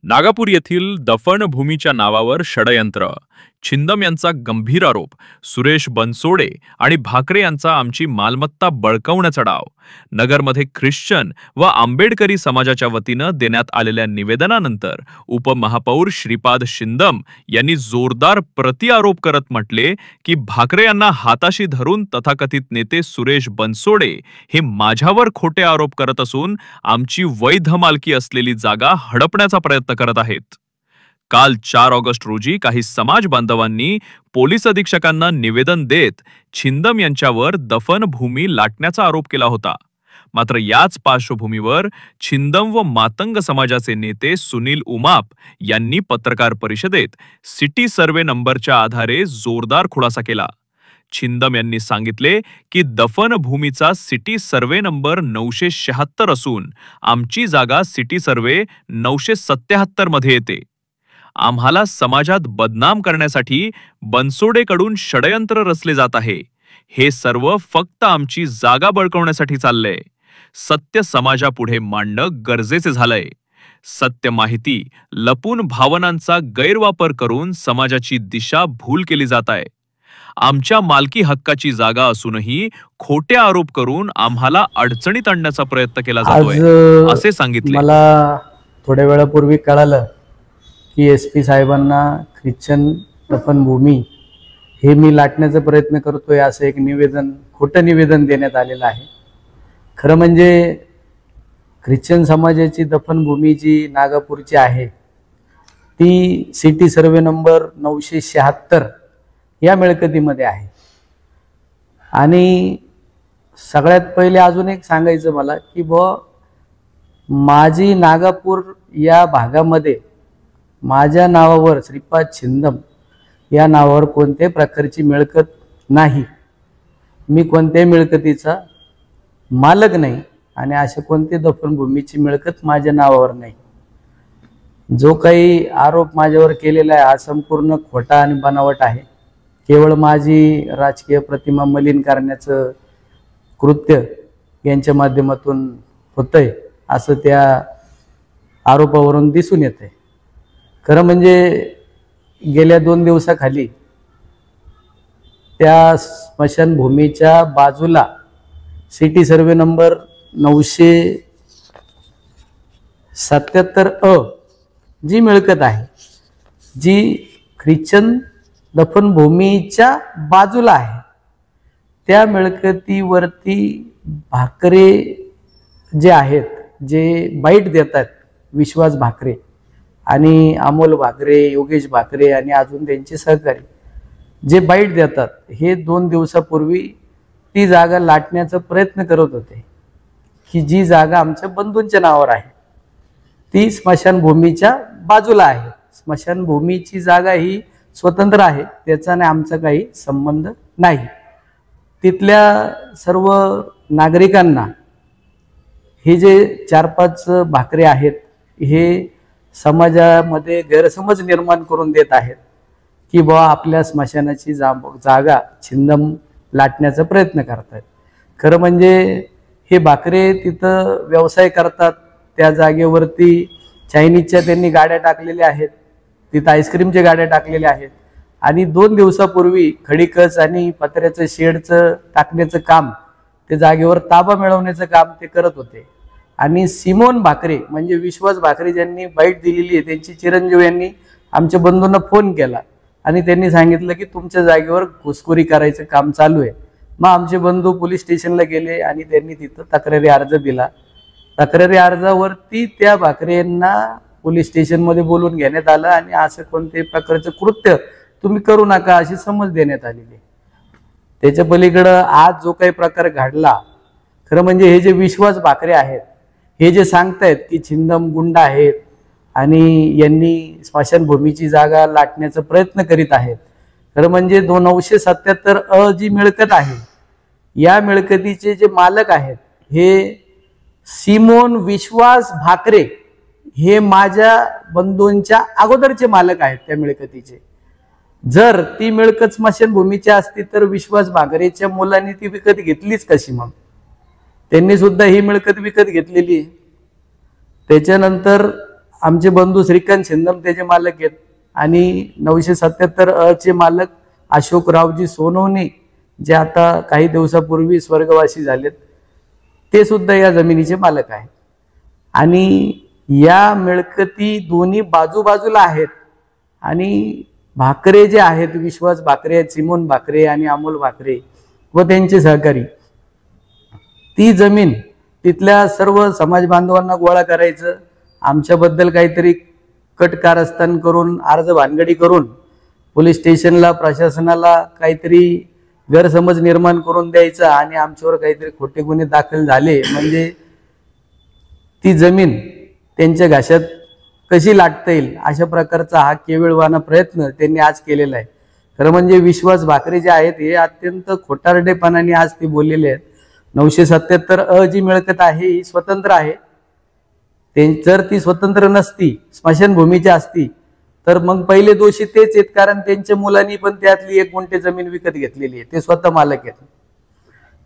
नागापूर येथील दफनभूमीच्या नावावर षडयंत्र, छिंदम यांचा गंभीर आरोप, सुरेश बनसोडे आणि भाकरे यांचा आमची मालमत्ता बळकावण्याचा डाव. नगरमध्ये ख्रिश्चन व आंबेडकरी समाजाच्या वतीनं देण्यात आलेल्या निवेदनानंतर उपमहापौर श्रीपाद छिंदम यांनी जोरदार प्रतिआरोप करत म्हटले की भाकरे यांना हाताशी धरून तथाकथित नेते सुरेश बनसोडे हे माझ्यावर खोटे आरोप करत असून आमची वैध मालकी असलेली जागा हडपण्याचा प्रयत्न करत आहेत. काल 4 ऑगस्ट रोजी काही समाज बांधवांनी पोलीस अधीक्षकांना निवेदन देत छिंदम यांच्यावर दफनभूमी लाटण्याचा आरोप केला होता. मात्र याच पार्श्वभूमीवर छिंदम व मातंग समाजाचे नेते सुनील उमाप यांनी पत्रकार परिषदेत सिटी सर्वे नंबरच्या आधारे जोरदार खुलासा केला. छिंदम यांनी सांगितले की दफनभूमीचा सिटी सर्वे नंबर 976 असून आमची जागा सिटी सर्वे 977 मध्ये येते. आम्हाला समाजात बदनाम करण्यासाठी बनसोडेकडून षडयंत्र रचले जात आहे. हे सर्व फक्त आमची जागा बळकावण्यासाठी चाललंय. सत्य समाजापुढे मांडणं गरजेचे झालंय. सत्य माहिती लपून भावनांचा गैरवापर करून समाजाची दिशा भूल केली जात आहे. आमच्या मालकी हक्काची जागा असूनही खोटे आरोप करून आम्हाला अडचणीत आणण्याचा प्रयत्न केला जातोय असे सांगितले. मला थोड्या वेळापूर्वी कळालं की SP साहेबांना ख्रिश्चन दफनभूमी हे मी लाटण्याचा प्रयत्न करतोय असं एक निवेदन, खोटं निवेदन देण्यात आलेलं आहे. खरं म्हणजे ख्रिश्चन समाजाची दफनभूमी जी नागापूरची आहे ती सिटी सर्वे नंबर 976 या मिळकतीमध्ये आहे. आणि सगळ्यात पहिले अजून एक सांगायचं मला की माझी नागापूर या भागामध्ये माझ्या नावावर श्रीपाद छिंदम या नावावर कोणत्याही प्रकारची मिळकत नाही. मी कोणत्याही मिळकतीचा मालक नाही आणि अशा कोणत्या दफनभूमीची मिळकत माझ्या नावावर नाही. जो काही आरोप माझ्यावर केलेला आहे हा संपूर्ण खोटा आणि बनावट आहे. केवळ माझी राजकीय प्रतिमा मलिन करण्याचं कृत्य यांच्या माध्यमातून होतंय असं त्या आरोपावरून दिसून येतंय. खरं म्हणजे गेल्या 2 दिवसाखाली त्या स्मशानभूमीच्या बाजूला सिटी सर्वे नंबर 977 जी मिळकत आहे, जी ख्रिश्चन दफनभूमीच्या बाजूला आहे, त्या मिळकतीवरती भाकरे जे आहेत, जे बाईट देतात, विश्वास भाकरे आणि अमोल भाकरे, योगेश भाकरे आणि अजून त्यांचे सहकारी जे बाईट देतात, हे 2 दिवसापूर्वी ती जागा लाटण्याचा प्रयत्न करत होते की जी जागा आमच्या बंधूंच्या नावावर आहे ती स्मशानभूमीच्या बाजूला आहे. स्मशानभूमीची जागा ही स्वतंत्र आहे, त्याचा आणि आमचा काही संबंध नाही. तिथल्या सर्व नागरिकांना हे जे 4-5 भाकरे आहेत हे समाजामध्ये गैरसमज निर्माण करून देत आहेत की आपल्या स्मशानाची जागा छिंदम लाटण्याचा प्रयत्न करतात. खरं म्हणजे हे भाकरे तिथं व्यवसाय करतात. त्या जागेवरती चायनीजच्या त्यांनी गाड्या टाकलेल्या आहेत, तिथं आईस्क्रीमच्या गाड्या टाकलेल्या आहेत आणि 2 दिवसापूर्वी खडीकच आणि पत्र्याचं शेडचं टाकण्याचं काम, ते जागेवर ताबा मिळवण्याचं काम ते करत होते. आणि सिमोन भाकरे म्हणजे विश्वास भाकरे ज्यांनी बाईट दिलेली आहे, त्यांची चिरंजीव यांनी आमच्या बंधूंना फोन केला आणि त्यांनी सांगितलं की तुमच्या जागेवर घुसखोरी करायचं काम चालू आहे. मग आमचे बंधू पोलीस स्टेशनला गेले आणि त्यांनी तिथं तक्रारी अर्ज दिला. तक्रारी अर्जावरती त्या भाकरेंना पोलीस स्टेशनमध्ये बोलून घेण्यात आलं आणि असं कोणत्याही प्रकारचं कृत्य तुम्ही करू नका अशी समज देण्यात आलेली. त्याच्या पलीकडं आज जो काही प्रकार घडला, खरं म्हणजे हे जे विश्वास भाकरे आहेत हे जे सांगतायत की छिंदम गुंड आहेत आणि यांनी स्मशानभूमीची जागा लाटण्याचा प्रयत्न करीत आहेत, खरं म्हणजे 977 जी मिळकत आहे या मिळकतीचे जे मालक आहेत हे सिमोन विश्वास भाकरे हे माझ्या बंधूंच्या अगोदरचे मालक आहेत त्या मिळकतीचे. जर ती मिळकत स्मशानभूमीची असती तर विश्वास भाकरेच्या मुलांनी ती विकत घेतलीच कशी? मग त्यांनी सुद्धा ही मिळकत विकत घेतलेली. त्याच्यानंतर आमचे बंधू श्रीकांत छिंदम त्याचे मालक आहेत आणि 977 चे मालक अशोकरावजी सोनवणे जे आता काही दिवसापूर्वी स्वर्गवासी झालेत, ते सुद्धा या जमिनीचे मालक आहेत. आणि या मिळकती दोन्ही बाजूबाजूला आहेत. आणि भाकरे जे आहेत, विश्वास भाकरे, सिमोन भाकरे आणि अमोल भाकरे व त्यांचे सहकारी, ती जमीन तिथल्या सर्व समाज बांधवांना गोळा करायचं, आमच्याबद्दल काहीतरी कट कारस्थान करून, अर्ज भानगडी करून पोलीस स्टेशनला, प्रशासनाला काहीतरी गैरसमज निर्माण करून द्यायचा आणि आमच्यावर काहीतरी खोटे गुन्हे दाखल झाले म्हणजे ती जमीन त्यांच्या घशात कशी लाटता येईल अशा प्रकारचा हा केविळवाणा प्रयत्न त्यांनी आज केलेला आहे. खरं म्हणजे विश्वास भाकरे जे आहेत हे अत्यंत खोटारडेपणाने आज ते बोललेले आहेत. 977 जी मिळकत आहे ही स्वतंत्र आहे. जर ती स्वतंत्र नसती, स्मशानभूमीची असती, तर मग पहिले दोषी तेच आहेत, कारण त्यांच्या मुलांनी पण त्यातली 1 गुंठे जमीन विकत घेतलेली आहे, ते स्वतः मालक आहेत.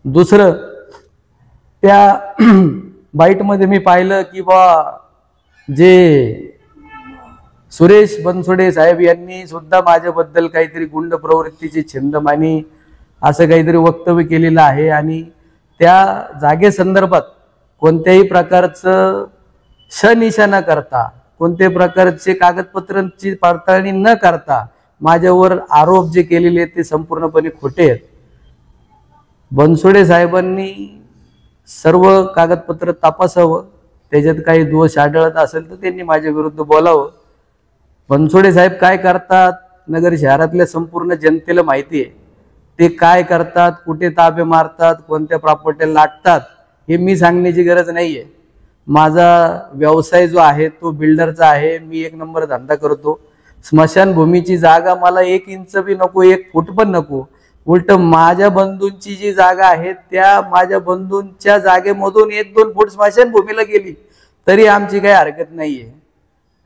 दुसरं, त्या बाईटमध्ये मी पाहिलं की जे सुरेश बनसोडे साहेब यांनी सुद्धा माझ्याबद्दल काहीतरी गुंड प्रवृत्तीचे छंदम आणि असं काहीतरी वक्तव्य केलेलं आहे आणि त्या जागेसंदर्भात कोणत्याही प्रकारचं शनिशा न करता, कोणत्याही प्रकारचे कागदपत्रांची पडताळणी न करता माझ्यावर आरोप जे केलेले आहेत ते संपूर्णपणे खोटे आहेत. बनसोडे साहेबांनी सर्व कागदपत्र तपासावं, त्याच्यात काही दोष आढळत असेल तर त्यांनी माझ्या विरुद्ध बोलावं. बनसोडे साहेब काय करतात नगर शहरातल्या संपूर्ण जनतेला माहिती आहे. ते काय करतात, कुठे ताबे मारतात, कोणत्या प्रॉपर्ट्या लाटतात हे मी सांगण्याची गरज नाहीये. माझा व्यवसाय जो आहे तो बिल्डरचा आहे. मी 1 नंबर धंदा करतो. स्मशानभूमीची जागा मला 1 इंच बी नको, 1 फूट पण नको. उलट माझ्या बंधूंची जी जागा आहे त्या माझ्या बंधूंच्या जागेमधून 1-2 फूट स्मशानभूमीला गेली तरी आमची काही हरकत नाहीये.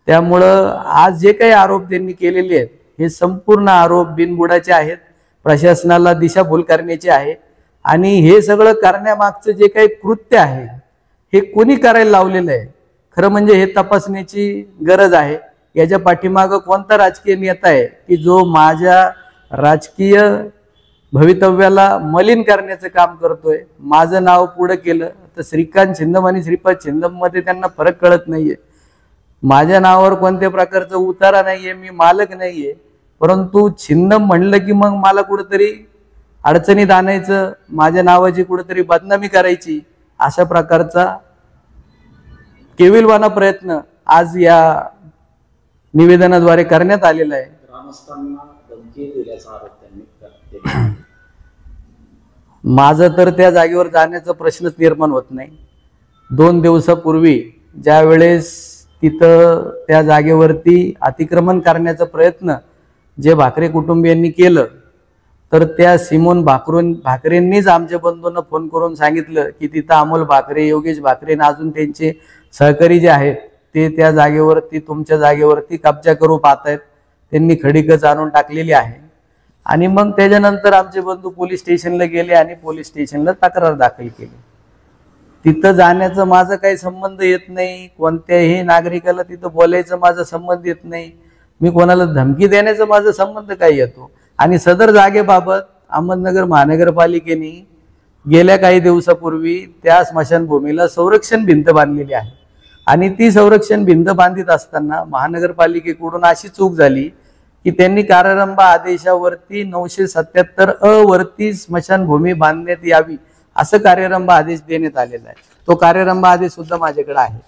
त्यामुळं आज जे काही आरोप त्यांनी केलेले आहेत हे संपूर्ण आरोप बिनबुडाचे आहेत, प्रशासनाला दिशाभूल करण्याचे आहे. आणि हे सगळं करण्यामागचं जे काही कृत्य आहे हे कोणी करायला लावलेलं आहे, खरं म्हणजे हे तपासण्याची गरज आहे. याच्या पाठीमागं कोणता राजकीय नेता आहे की जो माझ्या राजकीय भवितव्याला मलिन करण्याचं काम करतोय, माझं नाव पुढे केलं तर श्रीकांत छिंदम आणि श्रीपाद छिंदम मध्ये त्यांना फरक कळत नाहीये. माझ्या नावावर कोणत्या प्रकारचा उतारा नाहीये, मी मालक नाहीये, परंतु छिंदम म्हणलं की मग मला कुठेतरी अडचणीत आणायचं, माझ्या नावाची कुठेतरी बदनामी करायची, अशा प्रकारचा केविलवाणा प्रयत्न आज या निवेदनाद्वारे करण्यात आलेला आहे. ग्रामस्थांना धमकी दिल्याचा आरोप त्यांनी माझं तर त्या जागेवर जाण्याचा प्रश्नच निर्माण होत नाही. 2 दिवसापूर्वी ज्या वेळेस तिथं त्या जागेवरती अतिक्रमण करण्याचा प्रयत्न जे भाकरे कुटुंबियांनी केलं तर त्या सिमोन भाकरेंनीच आमच्या बंधूंना फोन करून सांगितलं की तिथं अमोल भाकरे, योगेश भाकरे आणि अजून त्यांचे सहकारी जे आहेत ते त्या जागेवरती, तुमच्या जागेवरती कब्जा करू पाहतायत. त्यांनी खडीकच आणून टाकलेली आहे. आणि मग त्याच्यानंतर आमचे बंधू पोलीस स्टेशनला गेले आणि पोलीस स्टेशनला तक्रार दाखल केली. तिथं जाण्याचा माझा काही संबंध येत नाही, कोणत्याही नागरिकाला तिथं बोलायचं माझा संबंध येत नाही, मी कोणाला धमकी देण्याचा माझा संबंध काय येतो. आणि सदर जागेबाबत अहमदनगर महानगरपालिकेने गेल्या काही दिवसापूर्वी त्या स्मशानभूमीला संरक्षण भिंत बांधलेली आहे. आणि ती संरक्षण भिंत बांधित असताना महानगरपालिकेकडून अशी चूक झाली की त्यांनी कार्यारंभ आदेशावरती 977 वरती स्मशानभूमी बांधण्यात यावी असं कार्यारंभ आदेश देण्यात आलेला आहे. तो कार्यारंभ आदेश सुद्धा माझ्याकडे आहे.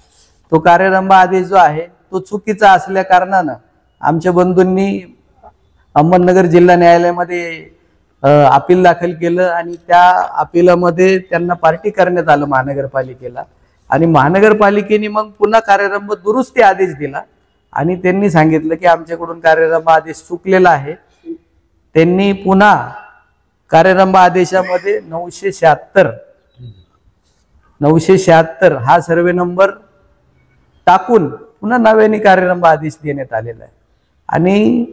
तो कार्यारंभ आदेश जो आहे तो चुकीचा असल्या कारणानं आमच्या बंधूंनी अहमदनगर जिल्हा न्यायालयामध्ये अपील दाखल केलं आणि त्या अपिलामध्ये त्यांना पार्टी करण्यात आलं महानगरपालिकेला. आणि महानगरपालिकेने मग पुन्हा कार्यारंभ दुरुस्ती आदेश दिला आणि त्यांनी सांगितलं की आमच्याकडून कार्यारंभ आदेश चुकलेला आहे. त्यांनी पुन्हा कार्यारंभ आदेशामध्ये 976 हा सर्वे नंबर टाकून पुन्हा नव्याने कार्यारंभ आदेश देण्यात आलेला आहे. आणि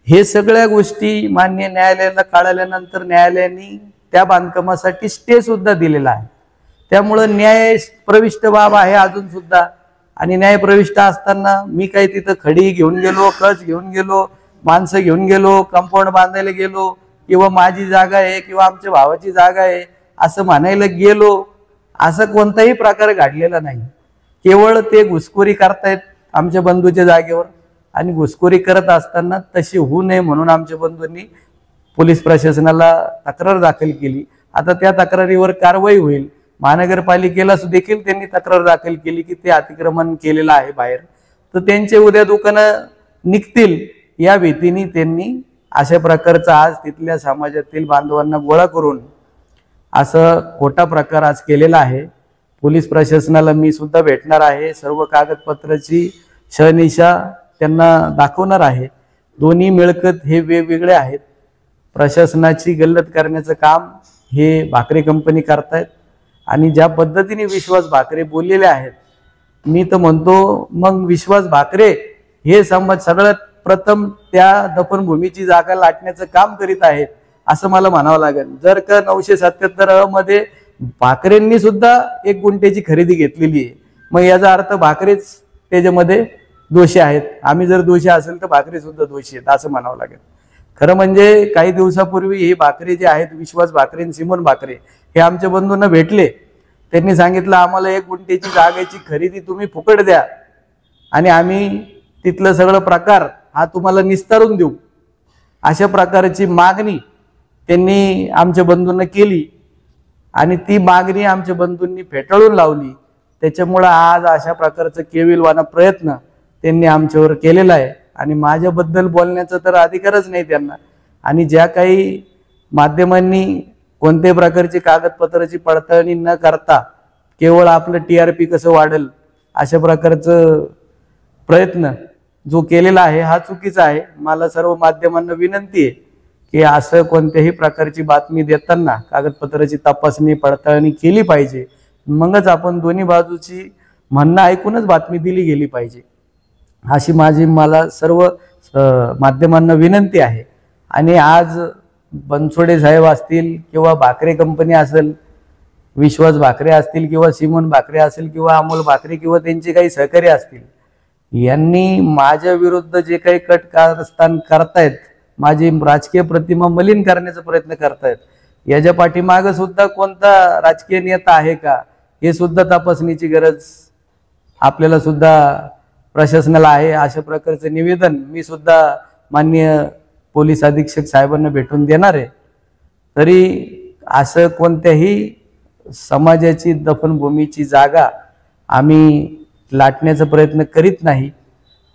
हे सगळ्या गोष्टी मान्य न्यायालयाला कळाल्यानंतर न्यायालयाने त्या बांधकामासाठी स्टे सुद्धा दिलेला आहे. त्यामुळे न्याय प्रविष्ट बाब आहे अजून सुद्धा आणि न्यायप्रविष्ट असताना मी काही तिथं खडी घेऊन गेलो, कच घेऊन गेलो, माणसं घेऊन गेलो, कंपाऊंड बांधायला गेलो किंवा माझी जागा आहे किंवा आमच्या भावाची जागा आहे असं म्हणायला गेलो, असं कोणताही प्रकार घडलेला नाही. केवळ ते घुसखोरी करतायत आमच्या बंधूच्या जागेवर, आणि घुसखोरी करत असताना तशी होऊ नये म्हणून आमच्या बंधूंनी पोलीस प्रशासनाला तक्रार दाखल केली. आता त्या तक्रारीवर कारवाई होईल. महानगरपालिकेला देखील त्यांनी तक्रार दाखल केली की ते अतिक्रमण केलेलं आहे बाहेर, तर त्यांचे उद्या दुकानं निघतील या भीतीने त्यांनी अशा प्रकारचा आज तिथल्या समाजातील बांधवांना गोळा करून असं खोटा प्रकार आज केलेला आहे. पोलीस प्रशासनाला मी सुद्धा भेटणार आहे, सर्व कागदपत्राची शहनिशा त्यांना दाखवणार आहे. दोन्ही मिळकत हे वेगवेगळे आहेत. प्रशासनाची गल्लत करण्याचं काम हे भाकरे कंपनी करतायत आणि ज्या पद्धतीने विश्वास भाकरे बोललेले आहेत, मी तर म्हणतो मग विश्वास भाकरे हे सगळ्यात प्रथम त्या दफनभूमीची जागा लाटण्याचं काम करीत आहेत असं मला म्हणावं लागेल. जर का 977 मध्ये भाकरेंनी सुद्धा 1 गुंठ्याची खरेदी घेतलेली आहे, मग याचा अर्थ भाकरेच त्याच्यामध्ये दोषी आहेत. आम्ही जर दोषी असेल तर भाकरे सुद्धा दोषी आहेत असं म्हणावं लागेल. खरं म्हणजे काही दिवसापूर्वी हे भाकरे जे आहेत, विश्वास भाकरे आणि सिमोन भाकरे, हे आमच्या बंधूंना भेटले. त्यांनी सांगितलं आम्हाला 1 गुंठ्याची जागेची खरेदी तुम्ही फुकट द्या आणि आम्ही तिथलं सगळं प्रकार हा तुम्हाला निस्तारून देऊ, अशा प्रकारची मागणी त्यांनी आमच्या बंधूंना केली आणि ती मागणी आमच्या बंधूंनी फेटाळून लावली. त्याच्यामुळं आज अशा प्रकारचं केविलवाना प्रयत्न त्यांनी आमच्यावर केलेला आहे आणि माझ्याबद्दल बोलण्याचा तर अधिकारच नाही त्यांना. आणि ज्या काही माध्यमांनी कोणत्याही प्रकारची कागदपत्राची पडताळणी न करता केवळ आपलं TRP कसं वाढेल अशा प्रकारचं प्रयत्न जो केलेला आहे हा चुकीचा आहे. मला सर्व माध्यमांना विनंती आहे की असं कोणत्याही प्रकारची बातमी देताना कागदपत्राची तपासणी पडताळणी केली पाहिजे, मगच आपण दोन्ही बाजूची म्हणणं ऐकूनच बातमी दिली गेली पाहिजे अशी मला सर्व माध्यमांना विनंती आहे. आणि आज बनसोडे साहेब असतील किंवा भाकरे कंपनी असेल, विश्वास भाकरे असतील किंवा सिमोन भाकरे असेल किंवा अमोल भाकरे किंवा त्यांचे काही सहकारी असतील, यांनी माझ्या विरुद्ध जे काही कट कारस्थान करतायत, माझी राजकीय प्रतिमा मलिन करण्याचा प्रयत्न करतायत, याच्या पाठीमागे सुद्धा कोणता राजकीय नेता आहे का हे सुद्धा तपासणीची गरज आपल्याला सुद्धा प्रशासनाला आहे. अशा प्रकारचं निवेदन मी सुद्धा माननीय पोलीस अधीक्षक साहेबांना भेटून देणार आहे. तरी असं कोणत्याही समाजाची दफनभूमीची जागा आम्ही लाटण्याचा प्रयत्न करीत नाही.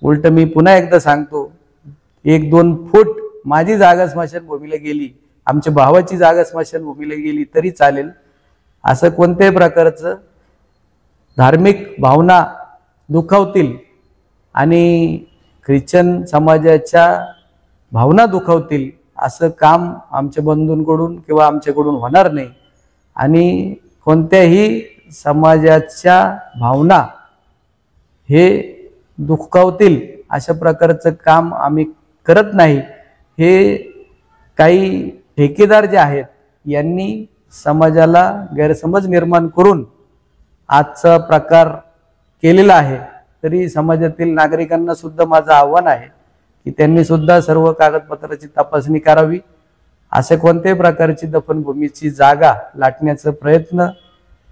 उलट मी पुन्हा एकदा सांगतो, 1-2 फूट माझी जागा स्मशानभूमीला गेली, आमच्या भावाची जागा स्मशानभूमीला गेली तरी चालेल. असं कोणत्याही प्रकारचं धार्मिक भावना दुखावतील आणि ख्रिश्चन समाजाच्या भावना दुखावतील असं काम आमच्या बंधूंकडून किंवा आमच्याकडून होणार नाही. आणि कोणत्याही समाजाच्या भावना हे दुखावतील अशा प्रकारचं काम आम्ही करत नाही. हे काही ठेकेदार जे आहेत यांनी समाजाला गैरसमज निर्माण करून आजचा प्रकार केलेला आहे. तरी समाजातील नागरिकांना सुद्धा माझं आव्हान आहे की त्यांनी सुद्धा सर्व कागदपत्राची तपासणी करावी. अशा कोणत्याही प्रकारची दफनभूमीची जागा लाटण्याचा प्रयत्न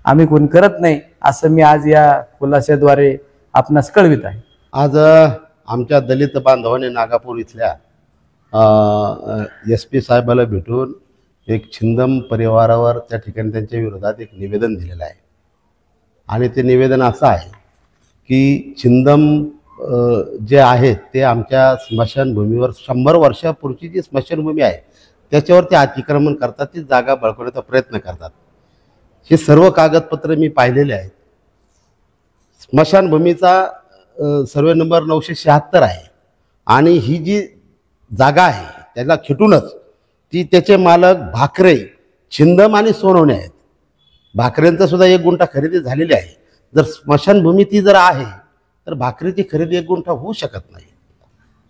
आम्ही कोण करत नाही असं मी आज या खुलाशाद्वारे आपणास कळवित आहे. आज आमच्या दलित बांधवांनी नागापूर इथल्या SP साहेबाला भेटून एक छिंदम परिवारावर त्या ठिकाणी त्यांच्या विरोधात एक निवेदन दिलेलं आहे. आणि ते निवेदन असं आहे की छिंदम जे आहेत ते आमच्या स्मशानभूमीवर 100 वर्षापूर्वीची जी स्मशानभूमी आहे त्याच्यावर ते अतिक्रमण करतात, ती जागा बळकवण्याचा प्रयत्न करतात. हे सर्व कागदपत्र मी पाहिलेले आहेत. स्मशानभूमीचा सर्वे नंबर 976 आहे आणि ही जी जागा आहे त्याला खिटूनच ती त्याचे मालक भाकरे, छिंदम आणि सोनवणे आहेत. भाकरेंचा सुद्धा 1 गुंठा खरेदी झालेली आहे. जर स्मशानभूमी ती जर आहे तर भाकरीची खरेदी 1 गुंठा होऊ शकत नाही.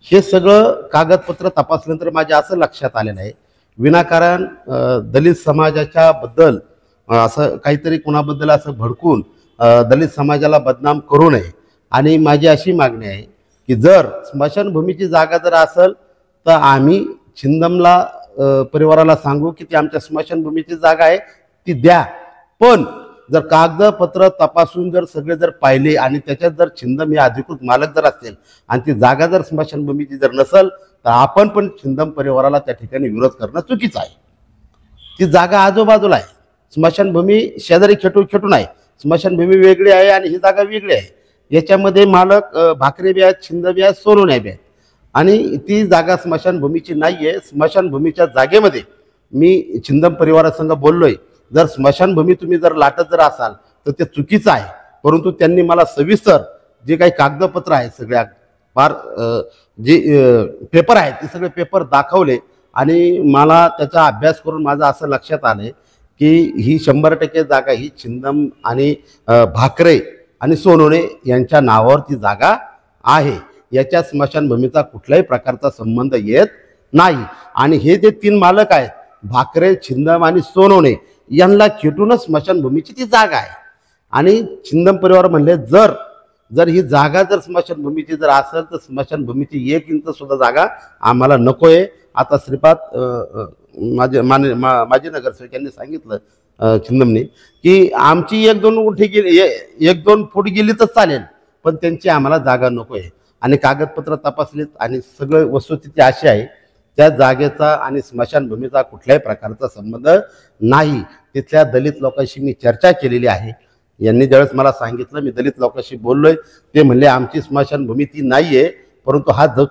हे सगळं कागदपत्र तपासल्यानंतर माझ्या असं लक्षात आलेलं आहे, विनाकारण दलित समाजाच्या बद्दल असं काहीतरी कुणाबद्दल असं भडकून दलित समाजाला बदनाम करू नये आणि माझी अशी मागणी आहे की जर स्मशानभूमीची जागा जर असेल तर आम्ही छिंदमला परिवाराला सांगू की ती आमच्या स्मशानभूमीची जागा आहे, ती द्या. पण जर कागदपत्र तपासून जर सगळे जर पाहिले आणि त्याच्यात जर छिंदम हे अधिकृत मालक जर असेल आणि ती जागा जर स्मशानभूमीची जर नसेल तर आपण पण छिंदम परिवाराला त्या ठिकाणी विरोध करणं चुकीचं आहे. ती जागा आजूबाजूला आहे, स्मशानभूमी शेजारी खेटून आहे, स्मशानभूमी वेगळी आहे आणि ही जागा वेगळी आहे. याच्यामध्ये मालक भाकरे बी आहेत, छिंद बी आहेत, सोनवणे बी आहेत आणि ती जागा स्मशानभूमीची नाही आहे. स्मशानभूमीच्या जागेमध्ये मी छिंदम परिवारासंग बोललोय, जर स्मशानभूमी तुम्ही जर लाटत जर असाल तर ते चुकीचं आहे. परंतु त्यांनी मला सविस्तर जे काही कागदपत्र आहेत सगळ्या फार जे पेपर आहेत ते सगळे पेपर दाखवले आणि मला त्याचा अभ्यास करून माझं असं लक्षात आलं की ही 100% जागा ही छिंदम आणि भाकरे आणि सोनवणे यांच्या नावावर ती जागा आहे. याच्या स्मशानभूमीचा कुठल्याही प्रकारचा संबंध येत नाही. आणि हे जे 3 मालक आहेत भाकरे, छिंदम आणि सोनवणे यांना खेटूनच स्मशानभूमीची ती जागा आहे. आणि छिंदम परिवार म्हणले जर ही जागा जर स्मशानभूमीची जर असेल तर स्मशानभूमीची 1 इंच सुद्धा जागा आम्हाला नको आहे. आता श्रीपाद माझे नगरसेवक यांनी सांगितलं छिंदमने की आमची 1-2 गुंठे गेली 1-2 फूट गेली तर चालेल, पण त्यांची आम्हाला जागा नको आहे. आणि कागदपत्र तपासलीत आणि सगळं वस्तुस्थिती अशी आहे त्या जागेचा आणि स्मशानभूमीचा कुठल्याही प्रकारचा संबंध नाही. तिथल्या दलित लोकांशी मी चर्चा केलेली आहे. यांनी ज्यावेळेस मला सांगितलं, मी दलित लोकांशी बोललोय, ते म्हणले आमची स्मशानभूमी ती नाही आहे, परंतु हा जो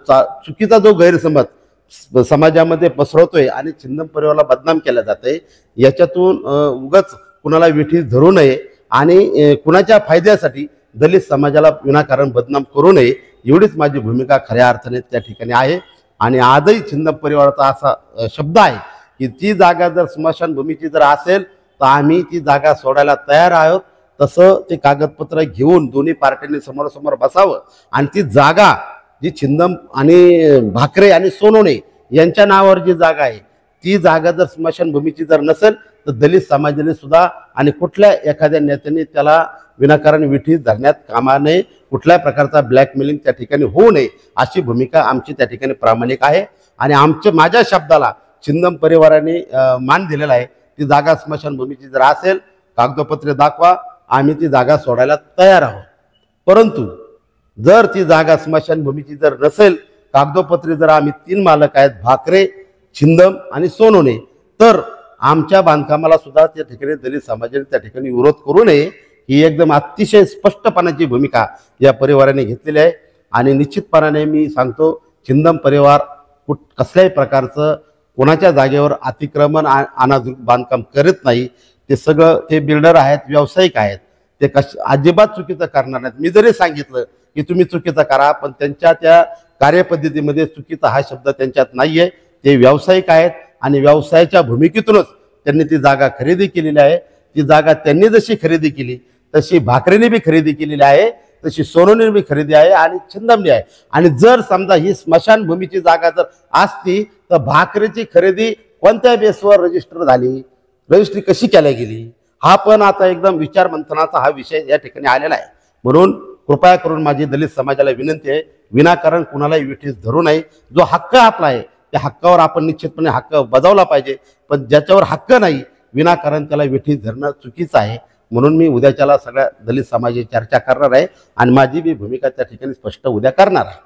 चुकीचा जो गैरसमज समाजामध्ये पसरवतोय आणि छिंदम परिवाराला बदनाम केला जातंय, याच्यातून उगाच कुणाला विठीस धरू नये आणि कुणाच्या फायद्यासाठी दलित समाजाला विनाकारण बदनाम करू नये, एवढीच माझी भूमिका खऱ्या अर्थाने त्या ठिकाणी आहे. आणि आजही छिंदम परिवाराचा असा शब्द आहे की ती जागा जर स्मशानभूमीची जर असेल तर आम्ही ती जागा सोडायला तयार आहोत. तसं ते कागदपत्र घेऊन दोन्ही पार्ट्यांनी समोरासमोर बसावं आणि ती जागा जी छिंदम आणि भाकरे आणि सोनवणे यांच्या नावावर जी जागा आहे ती जागा जर स्मशानभूमीची जर नसेल तर दलित समाजाने सुद्धा आणि कुठल्या एखाद्या नेत्याने त्याला विनाकारण विठीस धरण्यात कामा नये, कुठल्याही प्रकारचा ब्लॅकमेलिंग त्या ठिकाणी होऊ नये अशी भूमिका आमची त्या ठिकाणी प्रामाणिक आहे. आणि माझ्या शब्दाला छिंदम परिवाराने मान दिलेला आहे. ती जागा स्मशानभूमीची जर असेल कागदपत्रे दाखवा, आम्ही ती जागा सोडायला तयार आहोत. परंतु जर ती जागा स्मशानभूमीची जर नसेल, कागदपत्रे जर आम्ही 3 मालक आहेत भाकरे, छिंदम आणि सोनवणे, तर आमच्या बांधकामाला सुद्धा त्या ठिकाणी दलित समाजाने त्या ठिकाणी विरोध करू नये ही एकदम अतिशय स्पष्टपणाची भूमिका या परिवाराने घेतलेली आहे. आणि निश्चितपणाने मी सांगतो छिंदम परिवार कसल्याही प्रकारचं कोणाच्या जागेवर अतिक्रमण अनाधिकृत बांधकाम करत नाही. ते सगळं ते बिल्डर आहेत, व्यावसायिक आहेत, ते अजिबात चुकीचं करणार नाहीत. मी जरी सांगितलं की तुम्ही चुकीचं करा, पण त्यांच्या त्या कार्यपद्धतीमध्ये चुकीचा हा शब्द त्यांच्यात नाही आहे. ते व्यावसायिक आहेत आणि व्यवसायाच्या भूमिकेतूनच त्यांनी ती जागा खरेदी केलेली आहे. ती जागा त्यांनी जशी खरेदी केली तशी भाकरेने बी खरेदी केलेली आहे, तशी सोनवणे बी खरेदी आहे आणि छिंदमने आहे. आणि जर समजा ही स्मशानभूमीची जागा जर असती तर भाकरेची खरेदी कोणत्या बेसवर रजिस्टर झाली, रजिस्ट्री कशी केल्या गेली, हा पण आता एकदम विचार मंथनाचा हा विषय या ठिकाणी आलेला आहे. म्हणून कृपया करून माझी दलित समाजाला विनंती आहे, विनाकारण कुणालाही विठीस धरू नये. जो हक्क आपला आहे त्या हक्कावर आपण निश्चितपणे हक्क बजावला पाहिजे, पण ज्याच्यावर हक्क नाही विनाकारण त्याला विठीस धरणं चुकीचं आहे. म्हणून मी उद्याच्याला सगळ्या दलित समाजाची चर्चा करणार आहे आणि माझी बी भूमिका त्या ठिकाणी स्पष्ट उद्या करणार आहे.